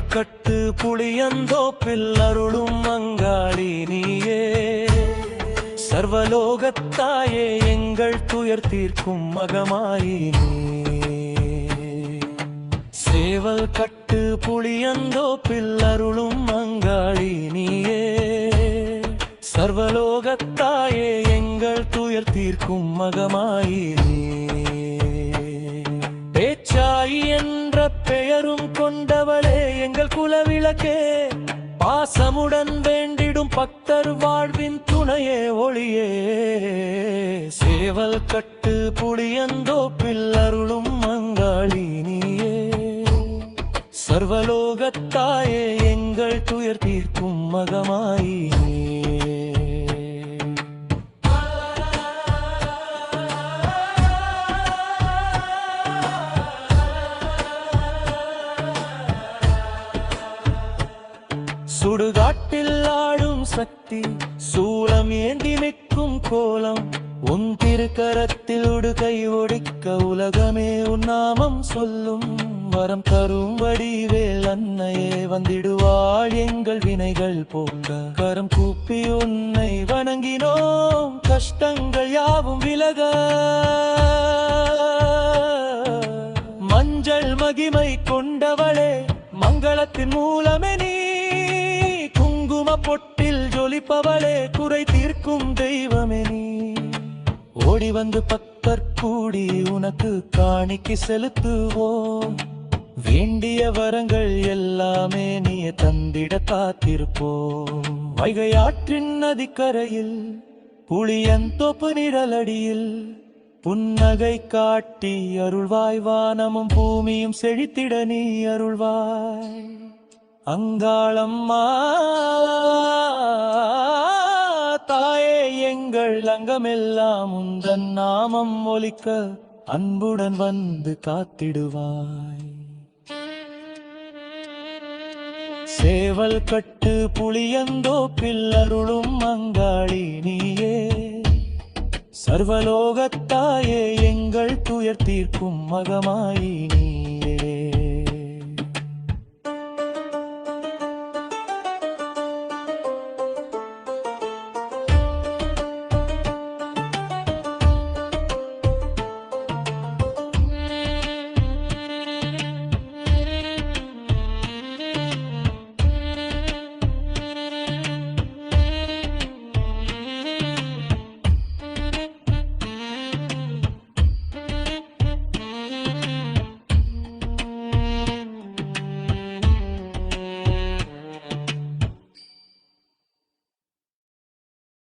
கட்டு புளியந்தோப்பில் அருளும் அங்காளி நீயே. சர்வலோகத்தாயே எங்கள் துயர் தீர்க்கும் மகமாயி சேவல் கட்டு புளியந்தோப்பில் அருளும் அங்காளி நீயே. சர்வலோகத்தாயே எங்கள் துயர் தீர்க்கும் மகமாயி பேச்சாயி என்ற பெயரும் கொண்டவளே எங்கள் குலவிளக்கே. பாசமுடன் வேண்டிடும் பக்தர் வாழ்வின் துணையே ஒளியே. சேவல் கட்டு புளியந்தோப்பில் அருளும் அங்காளி நீயே. சர்வலோகத்தாயே எங்கள் துயர் தீர்க்கும் மகமாயி சுடுகாட்டில் ஆடும் சக்தி சூலம் ஏந்தி நிற்கும் கோலம். உன் திருக்கரத்தில் உடுகை ஒடிக்க உலகமே உன் நாமம் சொல்லும். வரம் தரும் வடிவேல் அன்னையே வந்திடுவாள் எங்கள் வினைகள் போக்க. கரம் கூப்பி உன்னை வணங்கினோம் கஷ்டங்கள் யாவும் விலக. மஞ்சள் மகிமை கொண்டவளே மங்களத்தின் மூலமே நீ. பொட்டில் ஜொலிப்பவளே குறை தீர்க்கும் தெய்வமே நீ. ஓடி வந்து பக்தர் கூடி உனக்கு காணிக்கை செலுத்துவோம். வேண்டிய வரங்கள் எல்லாமே நீ தந்திட காத்திருப்போம். வைகை ஆற்றின் நதிக்கரையில் புளியந்தோப்பு நிழலடியில் புன்னகை காட்டி அருள்வாய். வானமும் பூமியும் செழித்திட நீ அருள்வாய். அங்காளம்மா தாயே எங்கள் அங்கமெல்லாம் உந்தன் நாமம் ஒலிக்க அன்புடன் வந்து காத்திடுவாய். சேவல் கட்டு புளியந்தோப்பில் அருளும் அங்காளி நீயே. சர்வலோகத்தாயே எங்கள் துயர் தீர்க்கும் மகமாயி நீயே.